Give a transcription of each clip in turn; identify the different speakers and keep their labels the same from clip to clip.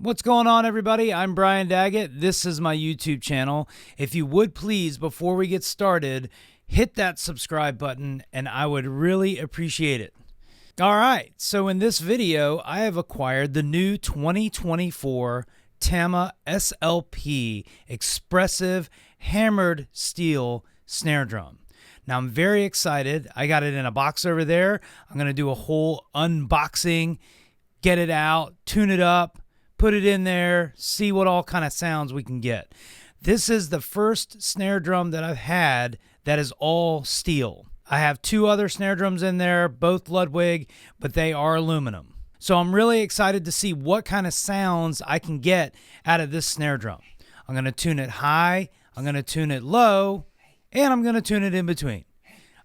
Speaker 1: What's going on, everybody? I'm Brian Daggett. This is my YouTube channel. If you would please, before we get started, hit that subscribe button and I would really appreciate it. All right, so in this video, I have acquired the new 2024 TAMA S.L.P. Expressive Hammered Steel Snare Drum. Now, I'm very excited. I got it in a box over there. I'm going to do a whole unboxing, get it out, tune it up, put it in there, see what all kind of sounds we can get. This is the first snare drum that I've had that is all steel. I have two other snare drums in there, both Ludwig, but they are aluminum. So I'm really excited to see what kind of sounds I can get out of this snare drum. I'm going to tune it high, I'm going to tune it low, and I'm going to tune it in between.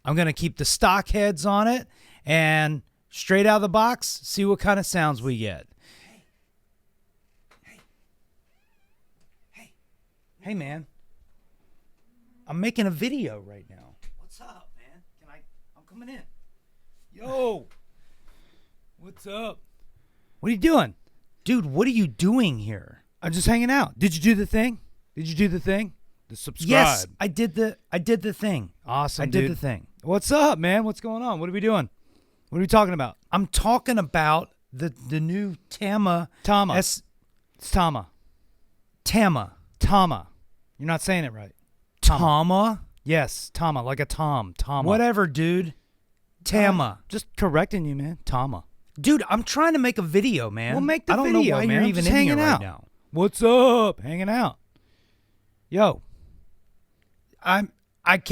Speaker 1: I'm going to keep the stock heads on it and straight out of the box, see what kind of sounds we get. Hey, man. I'm making a video right now. What's up, man? I'm coming in. Yo. What's up? What are you doing? Dude, what are you doing here? I'm just hanging out. Did you do the thing? Did you do the thing?
Speaker 2: The subscribe.
Speaker 1: Yes, I did the thing.
Speaker 2: Awesome,
Speaker 1: I did the thing. What's up, man? What's going on? What are we doing? What are we talking about? I'm talking about the new TAMA.
Speaker 2: TAMA.
Speaker 1: It's TAMA. TAMA.
Speaker 2: TAMA.
Speaker 1: You're not saying it right.
Speaker 2: TAMA?
Speaker 1: Yes, TAMA, like a Tom. TAMA.
Speaker 2: Whatever, dude.
Speaker 1: TAMA.
Speaker 2: Just correcting you, man. TAMA.
Speaker 1: Dude, I'm trying to make a video, man.
Speaker 2: Well, make the
Speaker 1: video,
Speaker 2: I don't know why
Speaker 1: man.
Speaker 2: you're
Speaker 1: I'm
Speaker 2: even
Speaker 1: just
Speaker 2: in here
Speaker 1: hanging
Speaker 2: right
Speaker 1: out
Speaker 2: now.
Speaker 1: What's up? Hanging out. Yo. Can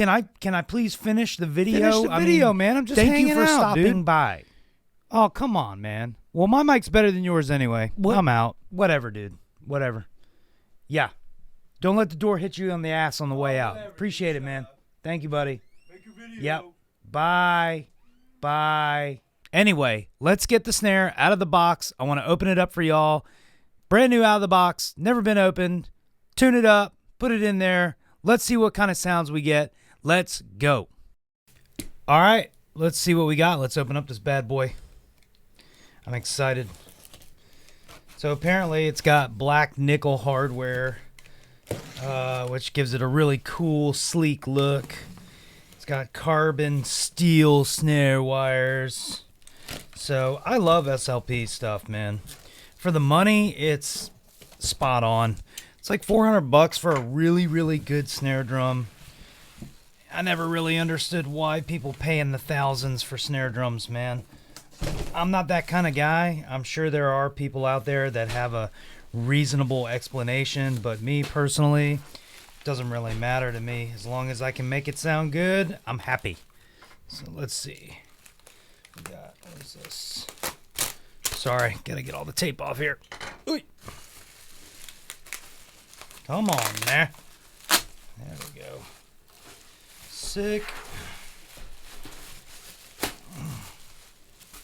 Speaker 1: I please finish the video?
Speaker 2: Finish the video, man. I'm just hanging out,
Speaker 1: Thank you for stopping
Speaker 2: dude.
Speaker 1: by.
Speaker 2: Oh, come on, man. Well, my mic's better than yours anyway.
Speaker 1: What?
Speaker 2: I'm out.
Speaker 1: Whatever, dude. Whatever. Yeah. Don't let the door hit you on the ass on the way out. Appreciate it, man. Thank you, buddy.
Speaker 2: Make your video.
Speaker 1: Yep. Bye. Bye. Anyway, let's get the snare out of the box. I want to open it up for y'all. Brand new out of the box. Never been opened. Tune it up. Put it in there. Let's see what kind of sounds we get. Let's go. All right. Let's see what we got. Let's open up this bad boy. I'm excited. So apparently it's got black nickel hardware, which gives it a really cool, sleek look. It's got carbon steel snare wires. So I love S.L.P. stuff, man. For the money, it's spot on. It's like $400 for a really, really good snare drum. I never really understood why people pay in the thousands for snare drums, man. I'm not that kind of guy. I'm sure there are people out there that have a reasonable explanation, but me personally, it doesn't really matter to me. As long as I can make it sound good, I'm happy. So let's see. We got, what is this? Sorry, gotta get all the tape off here. Ooh. Come on there. There we go. Sick.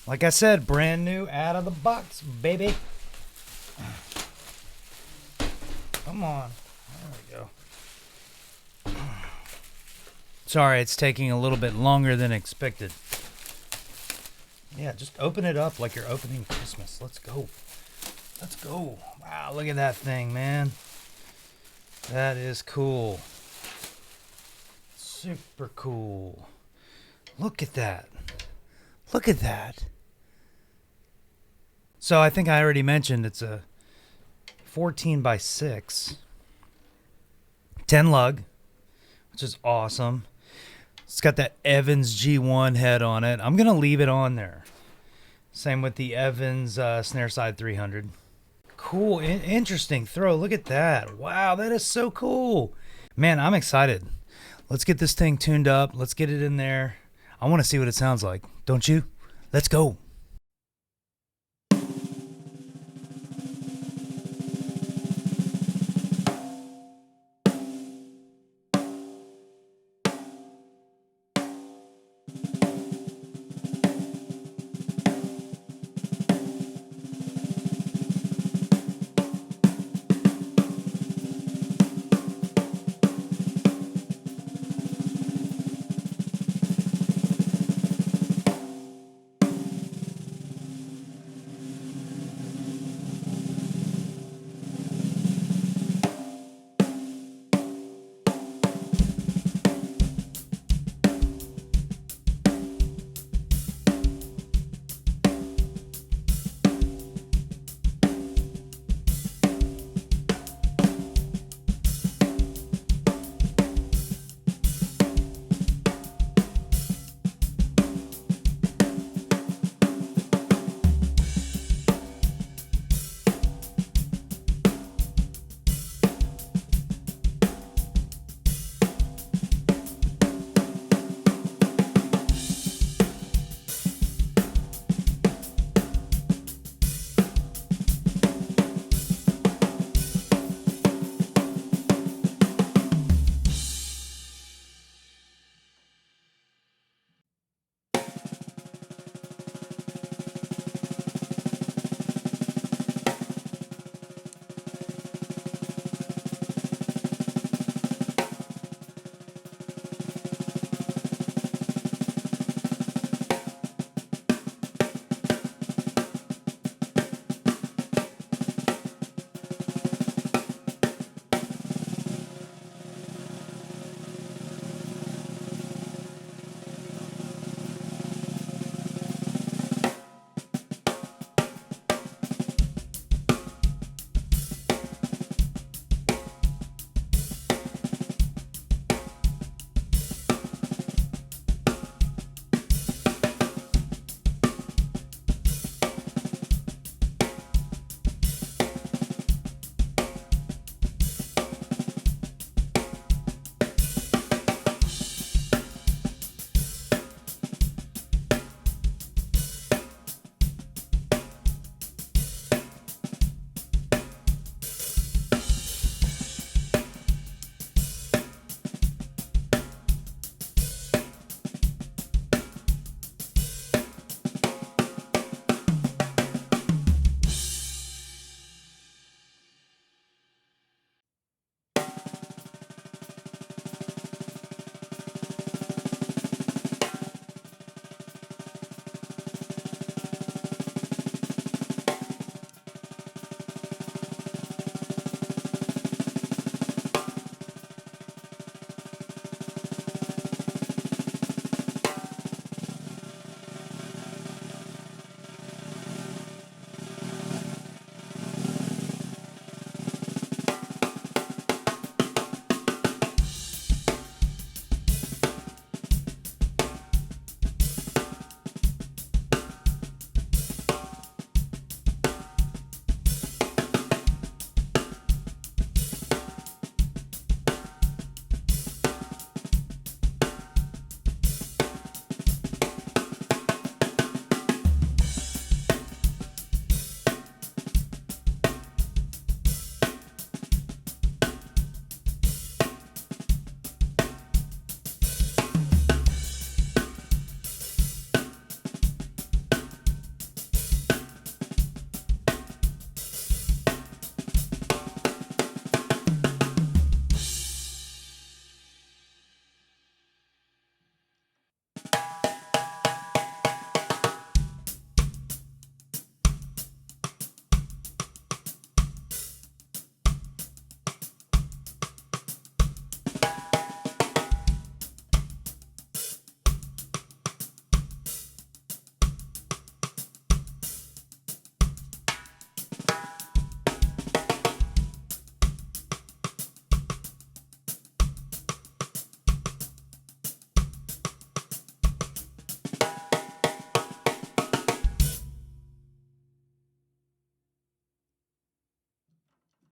Speaker 1: Like I said, brand new out of the box, baby. Come on. There we go. Sorry, it's taking a little bit longer than expected. Yeah, just open it up like you're opening Christmas. Let's go. Let's go. Wow, look at that thing, man. That is cool. Super cool. Look at that. Look at that. So I think I already mentioned it's a 14 by 6. 10 lug, which is awesome. It's got that Evans G1 head on it. I'm going to leave it on there. Same with the Evans Snare Side 300. Cool. Interesting throw. Look at that. Wow, that is so cool. Man, I'm excited. Let's get this thing tuned up. Let's get it in there. I want to see what it sounds like. Don't you? Let's go.